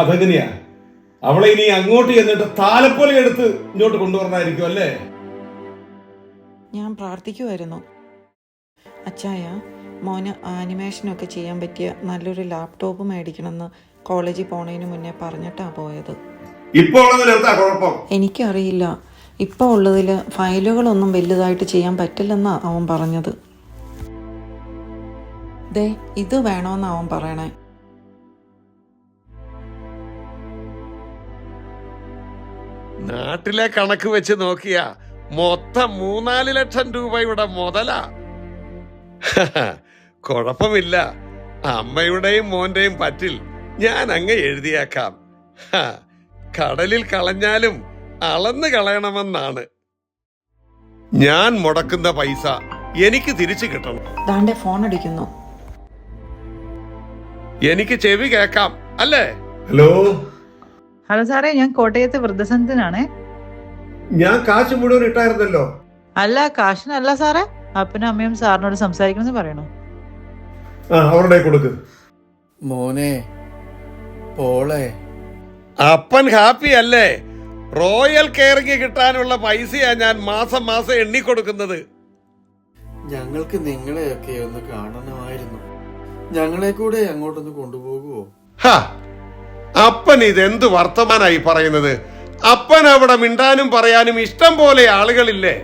അതെങ്ങനെയാ? അവളെ ഇനി അങ്ങോട്ട് ചെന്നിട്ട് താലപ്പൊലി എടുത്ത് ഇങ്ങോട്ട് കൊണ്ടുവരണമായിരിക്കും അല്ലേ? ഞാൻ പ്രാർത്ഥിക്കുമായിരുന്നു. അച്ചായ, മോന് ആനിമേഷനൊക്കെ ചെയ്യാൻ പറ്റിയ നല്ലൊരു ലാപ്ടോപ്പ് മേടിക്കണമെന്ന് കോളേജിൽ പോണതിന് മുന്നേ പറഞ്ഞിട്ടാ പോയത്. എനിക്കറിയില്ല. ഇപ്പോൾ ഉള്ളതിൽ ഫയലുകളൊന്നും വലുതായിട്ട് ചെയ്യാൻ പറ്റില്ലെന്നാ അവൻ പറഞ്ഞത്. ദേ, ഇത് വേണമെന്നാ അവൻ പറയണേ. നാട്ടിലെ കണക്ക് വെച്ച് നോക്കിയാ മൊത്തം 3-4 ലക്ഷം രൂപയുടെ മുതലാ. കുഴപ്പമില്ല, അമ്മയുടെയും മോന്റെയും പറ്റിൽ ഞാൻ അങ്ങ് എഴുതിയേക്കാം. കടലിൽ കളഞ്ഞാലും അളന്ന് കളയണമെന്നാണ്. ഞാൻ മുടക്കുന്ന പൈസ എനിക്ക് തിരിച്ചു കിട്ടണം. ദാണ്ടെ ഫോൺ അടിക്കുന്നു. എനിക്ക് ചെവി കേക്കാം അല്ലേ? ഹലോ ഹലോ സാറേ, ഞാൻ കോട്ടയത്തെ വൃദ്ധസദനത്തിനാണേ. ഞാൻ കാശ് മുഴുവൻ ഇട്ടായിരുന്നല്ലോ. അല്ല, കാശിനല്ല സാറേ, അപ്പനും അമ്മയും സാറിനോട് സംസാരിക്കണമെന്ന് പറയണോ? അവരുടെ കൊടുക്ക്. മോനെ, പോളെ, അപ്പൻ ഹാപ്പി അല്ലേ? റോയൽ കെയറിങ് കിട്ടാനുള്ള പൈസയാ ഞാൻ മാസം മാസം എണ്ണിക്കൊടുക്കുന്നത്. ഞങ്ങൾക്ക് നിങ്ങളെയൊക്കെ ഒന്ന് കാണണമായിരുന്നു. ഞങ്ങളെ കൂടെ അങ്ങോട്ടൊന്ന് കൊണ്ടുപോകുവോ? അപ്പൻ ഇതെന്ത് വർത്തമാനായി പറയുന്നത്? അപ്പൻ അവിടെ മിണ്ടാനും പറയാനും ഇഷ്ടം പോലെ ആളുകളില്ലേ?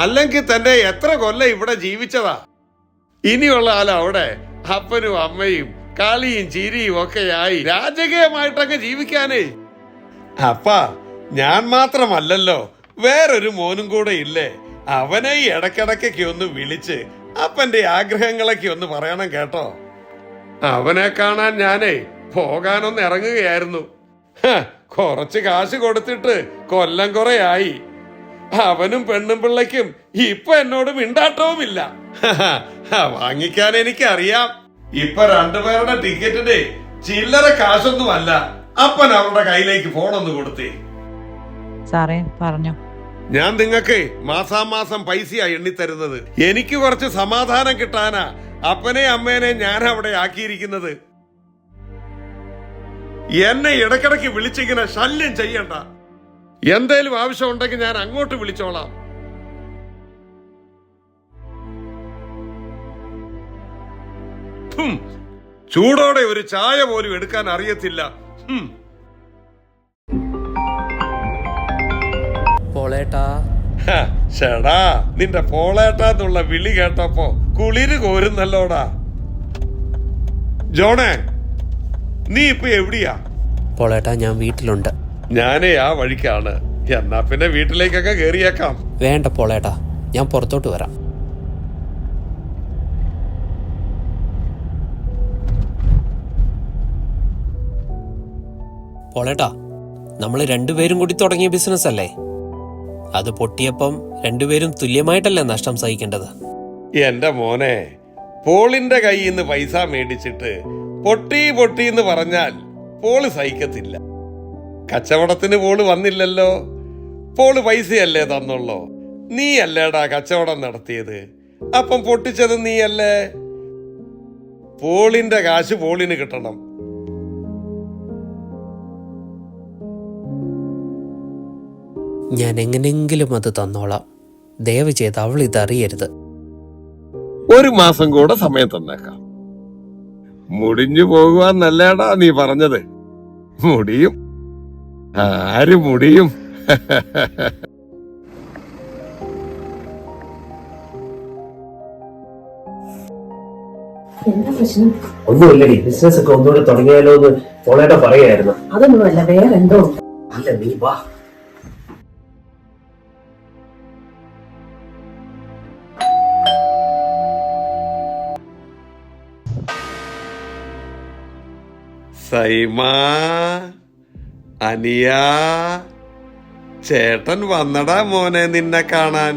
അല്ലെങ്കിൽ തന്നെ എത്ര കൊല്ലം ഇവിടെ ജീവിച്ചതാ. ഇനിയുള്ള കാലം അവിടെ അപ്പനും അമ്മയും കളിയും ചിരിയും ഒക്കെയായി രാജകീയമായിട്ടൊക്കെ ജീവിക്കാനേ. അപ്പ ഞാൻ മാത്രമല്ലല്ലോ, വേറൊരു മോനും കൂടെ ഇല്ലേ? അവനെ ഈ ഇടയ്ക്കിടയ്ക്കൊക്കെ ഒന്ന് വിളിച്ച് അപ്പന്റെ ആഗ്രഹങ്ങളൊക്കെ ഒന്ന് പറയണം കേട്ടോ. അവനെ കാണാൻ ഞാനേ പോകാനൊന്ന് ഇറങ്ങുകയായിരുന്നു. കുറച്ച് കാശ് കൊടുത്തിട്ട് കൊല്ലം കുറയായി. അവനും പെണ്ണും പിള്ളയ്ക്കും ഇപ്പൊ എന്നോട് മിണ്ടാട്ടവുമില്ല. വാങ്ങിക്കാൻ എനിക്കറിയാം. ഇപ്പൊ 2 പേരുടെ ടിക്കറ്റിന് ചില്ലറ കാശൊന്നുമല്ല. അപ്പൻ അവരുടെ കയ്യിലേക്ക് ഫോണൊന്ന് കൊടുത്തേ. സാറേ പറഞ്ഞോ. ഞാൻ നിങ്ങൾക്ക് മാസാമാസം പൈസയാ എണ്ണിത്തരുന്നത്. എനിക്ക് കുറച്ച് സമാധാനം കിട്ടാനാ അപ്പനെ അമ്മേനെ ഞാൻ അവിടെ ആക്കിയിരിക്കുന്നത്. എന്നെ ഇടയ്ക്കിടയ്ക്ക് വിളിച്ചിങ്ങനെ ശല്യം ചെയ്യണ്ട. എന്തേലും ആവശ്യമുണ്ടെങ്കിൽ ഞാൻ അങ്ങോട്ട് വിളിച്ചോളാം. ചൂടോടെ ഒരു ചായ പോലും എടുക്കാൻ അറിയത്തില്ല. പോളേട്ടാ. ചേടാ, നിന്റെ പോളേട്ടാന്നുള്ള വിളി കേട്ടപ്പോ കുളിര് കോരുന്നല്ലോടാ. ജോണേ, നീ ഇപ്പൊ എവിടെയാ? പോളേട്ടാ, ഞാൻ വീട്ടിലുണ്ട്. ഞാനേ ആ വഴിക്കാണ്. എന്നാ പിന്നെ വീട്ടിലേക്കൊക്കെ കേറിയേക്കാം. വേണ്ട പോളേട്ടാ, ഞാൻ പുറത്തോട്ട് വരാം. പോളേട്ടാ, നമ്മൾ 2 പേരും കൂടി തുടങ്ങിയ ബിസിനസ് അല്ലേ? അത് പൊട്ടിയപ്പം 2 പേരും തുല്യമായിട്ടല്ലേ നഷ്ടം സഹിക്കേണ്ടത്? എന്റെ മോനെ, പോളിന്റെ കയ്യിൽ നിന്ന് പൈസ മേടിച്ചിട്ട് പൊട്ടി പൊട്ടി എന്ന് പറഞ്ഞാൽ പോള് സഹിക്കത്തില്ല. കച്ചവടത്തിന് പോള് വന്നില്ലല്ലോ. പോള് പൈസയല്ലേ തന്നുള്ളോ. നീ അല്ലേടാ കച്ചവടം നടത്തിയത്. അപ്പം പൊട്ടിച്ചത് നീയല്ലേ. പോളിന്റെ കാശ് പോളിന് കിട്ടണം. ഞാൻ എങ്ങനെങ്കിലും അത് തന്നോളാം. ദയവ് ചെയ്ത് അവൾ ഇതറിയരുത്. 1 മാസം കൂടെ സമയം തന്നേക്കാം. മുടിഞ്ഞു പോകുവാന്നല്ലേടാ നീ പറഞ്ഞത്? മുടിയും. ആര് മുടിയും? എന്താ പ്രശ്നം? ഒന്നുമില്ലടി, ബിസിനസ് ഒക്കെ ഒന്നുകൂടെ തുടങ്ങിയാലോ എന്ന് പോളേട്ട പറയായിരുന്നു. അതൊന്നുമല്ല, വേറെന്തോ. അല്ല, നീ വാ. സൈമാ, അനിയ, ചേട്ടൻ വന്നടാ മോനെ നിന്നെ കാണാൻ.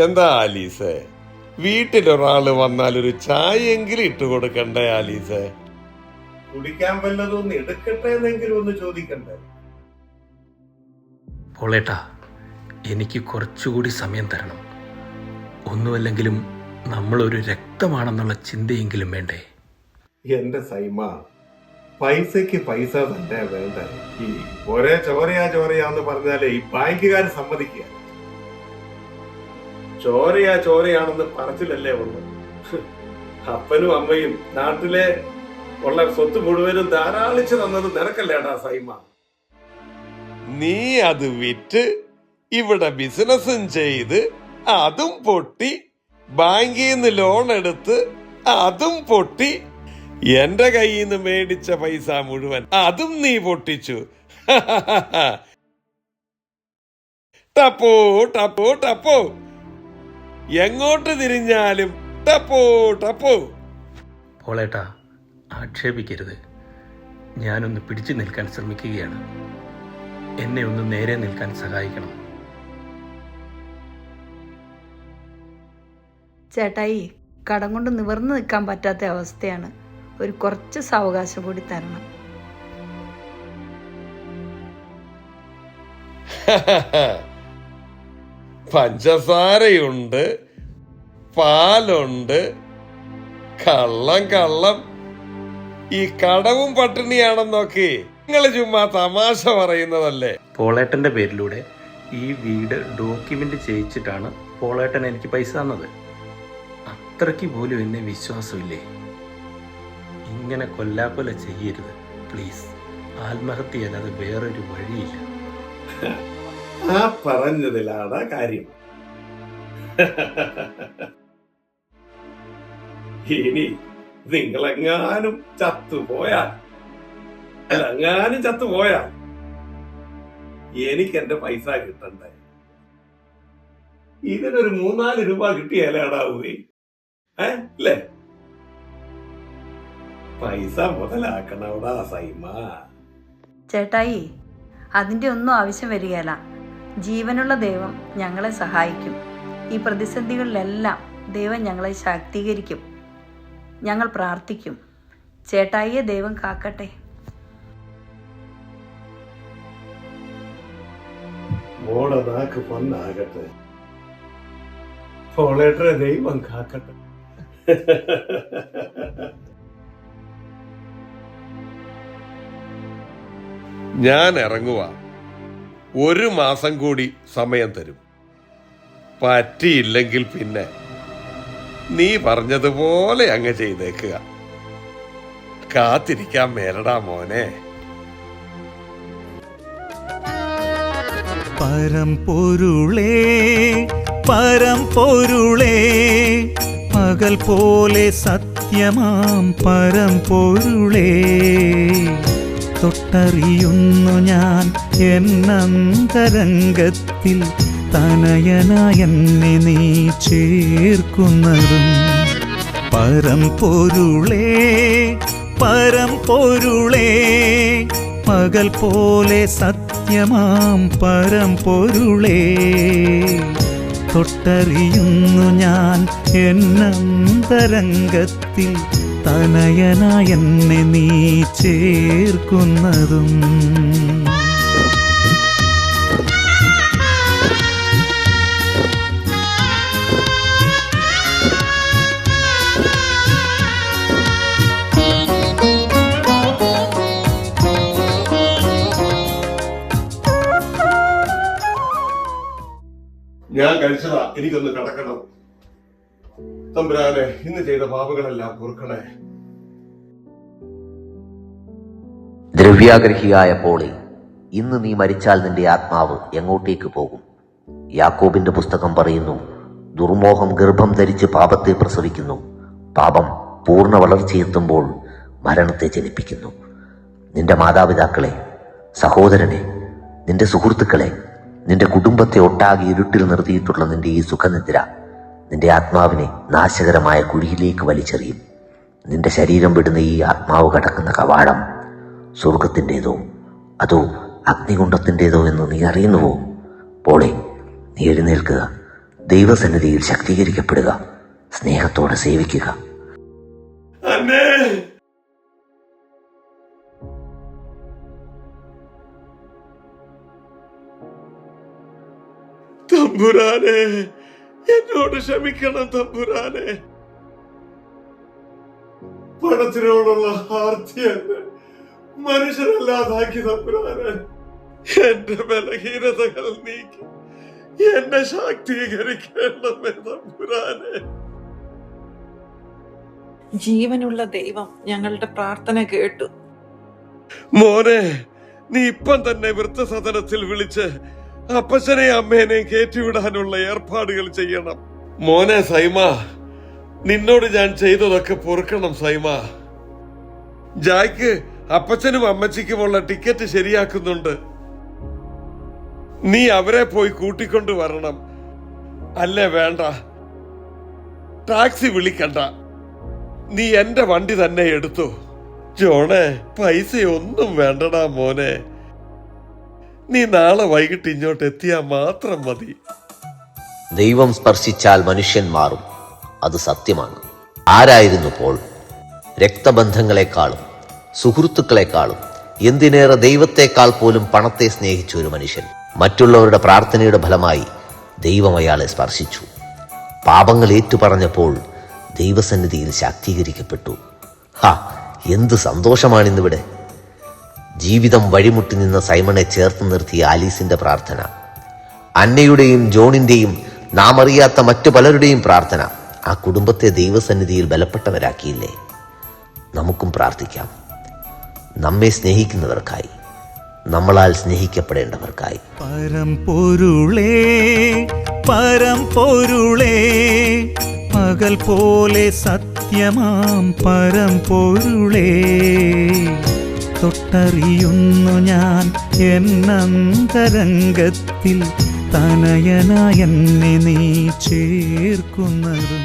എന്താ ആലീസേ, വീട്ടിലൊരാള് വന്നാൽ ഒരു ചായയെങ്കിലും ഇട്ട് കൊടുക്കണ്ടേ ആലീസേ? കുടിക്കാൻ വല്ലതൊന്ന് എടുക്കട്ടെ എന്നെങ്കിലും ഒന്ന് ചോദിക്കണ്ടേ? പോളേട്ടാ, എനിക്ക് കുറച്ചുകൂടി സമയം തരണം. ഒന്നുമല്ലെങ്കിലും നമ്മളൊരു രക്തമാണെന്നുള്ള ചിന്തയെങ്കിലും വേണ്ടേ? എന്റെ സൈമ, പൈസക്ക് പൈസ തന്നെ വേണ്ട. ഈ ഒരേ ചോരയാന്ന് പറഞ്ഞാലേ ഈ ബാങ്കുകാർ സമ്മതിക്കുക. ചോരയാണെന്ന് പറച്ചിലല്ലേ ഉള്ളു. അപ്പനും അമ്മയും നാട്ടിലെ ഉള്ള സ്വത്ത് മുഴുവനും ധാരാളിച്ചു തന്നത് നിനക്കല്ലേടാ സൈമ. നീ അത് വിറ്റ് ഇവിടെ ബിസിനസ്സും ചെയ്ത് അതും പൊട്ടി, ബാങ്കിൽ നിന്ന് ലോൺ എടുത്ത് അതും പൊട്ടി, എന്റെ കയ്യിൽ നിന്ന് മേടിച്ച പൈസ മുഴുവൻ അതും നീ പൊട്ടിച്ചു. ടപ്പോ ടപ്പോ ടപ്പോ, എങ്ങോട്ട് തിരിഞ്ഞാലും ടപ്പോ ടപ്പോ. പോളേട്ടാ, ആക്ഷേപിക്കരുത്. ഞാനൊന്ന് പിടിച്ചു നിൽക്കാൻ ശ്രമിക്കുകയാണ്. എന്നെ ഒന്ന് നേരെ നിൽക്കാൻ സഹായിക്കണം. ചേട്ടായി, കടം കൊണ്ട് നിവർന്നു നിൽക്കാൻ പറ്റാത്ത അവസ്ഥയാണ്. ഒരു കുറച്ച് സാവകാശം കൂടി തരണം. പഞ്ചസാരയുണ്ട്, പാലുണ്ട്, കള്ളം. ഈ കടവും പട്ടിണിയാണെന്നൊക്കെ നിങ്ങൾ ചുമ്മാ തമാശ പറയുന്നതല്ലേ. പോളേട്ടൻ്റെ പേരിലൂടെ ഈ വീട് ഡോക്യുമെന്റ് ചെയ്യിച്ചിട്ടാണ് പോളേട്ടൻ എനിക്ക് പൈസ തന്നത്. അത്രയ്ക്ക് പോലും എന്നെ വിശ്വാസമില്ലേ? ഇങ്ങനെ കൊല്ലാക്കൊല ചെയ്യരുത് പ്ലീസ്. ആത്മഹത്യ അല്ലാതെ വേറൊരു വഴിയില്ല. ആ പറഞ്ഞതിലാണ് കാര്യം. ഇനി നിങ്ങളെങ്ങാനും ചത്തുപോയാൽ എനിക്ക് എന്റെ പൈസ കിട്ടണ്ടേ? ഇതിനൊരു 3-4 രൂപ കിട്ടിയാലാടാവേ അല്ലേ? പൈസ മുതലാക്കണവിടാ സൈമ. ചേട്ടായി, അതിൻ്റെ ഒന്നും ആവശ്യം വരികയില്ല. ജീവനുള്ള ദൈവം ഞങ്ങളെ സഹായിക്കും. ഈ പ്രതിസന്ധികളിലെല്ലാം ദൈവം ഞങ്ങളെ ശാക്തീകരിക്കും. ഞങ്ങൾ പ്രാർത്ഥിക്കും. ചേട്ടായിയെ ദൈവം കാക്കട്ടെ. മോളെ നാക്ക് പൊന്നാകട്ടെ, പോളേട്ടറെ ദൈവം കാക്കട്ടെ. ഞാൻ ഇറങ്ങുക. 1 മാസം കൂടി സമയം തരും. പറ്റിയില്ലെങ്കിൽ പിന്നെ നീ പറഞ്ഞതുപോലെ അങ്ങ് ചെയ്തേക്കുക. കാത്തിരിക്കാൻ മേലടാ മോനെ. പരംപൊരുളേ പകൽ പോലെ സത്യമാം പരംപൊരുളേ, തൊട്ടറിയുന്നു ഞാൻ എന്നന്തരംഗത്തിൽ തനയനായെന്നെ നീ ചേർക്കുന്നതും. പരംപൊരുളേ പകൽ പോലെ സത്യമാം പരംപൊരുളേ, തൊട്ടറിയുന്നു ഞാൻ എന്നന്തരംഗത്തിൽ തനയനായെന്നെ നീ ചേർക്കുന്നതും. ഞാൻ കഴിച്ചതാ, എനിക്കൊന്ന് കിടക്കണം. തമ്പുരാനെ, ഇന്ന് ചെയ്ത പാപങ്ങളെല്ലാം പൊറുക്കണേ. ദ്രവ്യാഗ്രഹിയായ പോളി, ഇന്ന് നീ മരിച്ചാൽ നിന്റെ ആത്മാവ് എങ്ങോട്ടേക്ക് പോകും? യാക്കോബിന്റെ പുസ്തകം പറയുന്നു, ദുർമോഹം ഗർഭം ധരിച്ച് പാപത്തെ പ്രസവിക്കുന്നു. പാപം പൂർണ്ണ വളർച്ചയെത്തുമ്പോൾ മരണത്തെ ജനിപ്പിക്കുന്നു. നിന്റെ മാതാപിതാക്കളെ, സഹോദരനെ, നിന്റെ സുഹൃത്തുക്കളെ, നിന്റെ കുടുംബത്തെ ഒട്ടാകെ ഇരുട്ടിൽ നിർത്തിയിട്ടുള്ള നിന്റെ ഈ സുഖനിദ്ര നിന്റെ ആത്മാവിനെ നാശകരമായ കുഴിയിലേക്ക് വലിച്ചെറിയും. നിന്റെ ശരീരം വിടുന്ന ഈ ആത്മാവ് കടക്കുന്ന കവാടം സ്വർഗത്തിൻ്റെതോ അതോ അഗ്നികുണ്ഡത്തിൻ്റെതോ എന്ന് നീ അറിയുന്നുവോ? പോളെ, നീ എഴുന്നേൽക്കുക. ദൈവസന്നിധിയിൽ ശക്തീകരിക്കപ്പെടുക. സ്നേഹത്തോടെ സേവിക്കുക. തമ്പുരാനെ, എന്നോട് ക്ഷമിക്കണം തമ്പുരാനെ. പണത്തിനോടുള്ള ആർത്തി എന്നെ മനുഷ്യരല്ലാതാക്കി തമ്പുരാനെ. എന്റെ ബലഹീനതകൾ നീക്കി എന്നെ ശാക്തീകരിക്കണമേ തമ്പുരാനെ. ജീവനുള്ള ദൈവം ഞങ്ങളുടെ പ്രാർത്ഥന കേട്ടു. മോനെ, നീ ഇപ്പം തന്നെ വൃദ്ധസദനത്തിൽ വിളിച്ച് അപ്പച്ചനെയും അമ്മേനെയും കയറ്റിവിടാനുള്ള ഏർപ്പാടുകൾ ചെയ്യണം. മോനെ സൈമ, നിന്നോട് ഞാൻ ചെയ്തതൊക്കെ പൊറുക്കണം സൈമ. ജായ്ക്ക് അപ്പച്ചനും അമ്മച്ചിക്കുമുള്ള ടിക്കറ്റ് ശരിയാക്കുന്നുണ്ട്. നീ അവരെ പോയി കൂട്ടിക്കൊണ്ടു വരണം. അല്ലേ വേണ്ട, ടാക്സി വിളിക്കണ്ട, നീ എന്റെ വണ്ടി തന്നെ എടുത്തു. ജോണേ, പൈസയൊന്നും വേണ്ടടാ മോനെ. നീ നാളെ വൈകിട്ട് ഇങ്ങോട്ട് എത്തിയാ മാത്രം മതി. ദൈവം സ്പർശിച്ചാൽ മനുഷ്യൻ മാറും, അത് സത്യമാണ്. ആരായിരുന്നു പോൾ? രക്തബന്ധങ്ങളെക്കാളും സുഹൃത്തുക്കളെക്കാളും എന്തിനേറെ ദൈവത്തെക്കാൾ പോലും പണത്തെ സ്നേഹിച്ച ഒരു മനുഷ്യൻ. മറ്റുള്ളവരുടെ പ്രാർത്ഥനയുടെ ഫലമായി ദൈവം അയാളെ സ്പർശിച്ചു. പാപങ്ങൾ ഏറ്റുപറഞ്ഞപ്പോൾ ദൈവസന്നിധിയിൽ ശാക്തീകരിക്കപ്പെട്ടു. എന്ത് സന്തോഷമാണിന്നിവിടെ. ജീവിതം വഴിമുട്ടി നിന്ന സൈമണെ ചേർത്ത് നിർത്തിയ ആലീസിന്റെ പ്രാർത്ഥന, അന്നയുടെയും ജോണിന്റെയും നാം അറിയാത്ത മറ്റു പലരുടെയും പ്രാർത്ഥന ആ കുടുംബത്തെ ദൈവസന്നിധിയിൽ ബലപ്പെട്ടവരാക്കിയില്ലേ? നമുക്കും പ്രാർത്ഥിക്കാം, നമ്മെ സ്നേഹിക്കുന്നവർക്കായി, നമ്മളാൽ സ്നേഹിക്കപ്പെടേണ്ടവർക്കായി. പരംപൊരുളേ പരംപൊരുളേ, പകൽ പോലെ സത്യമാം പരംപൊരുളേ, തൊട്ടറിയുന്നു ഞാൻ എന്നന്തരംഗത്തിൽ തനയനായെന്നെ നീ ചേർക്കുന്നതും.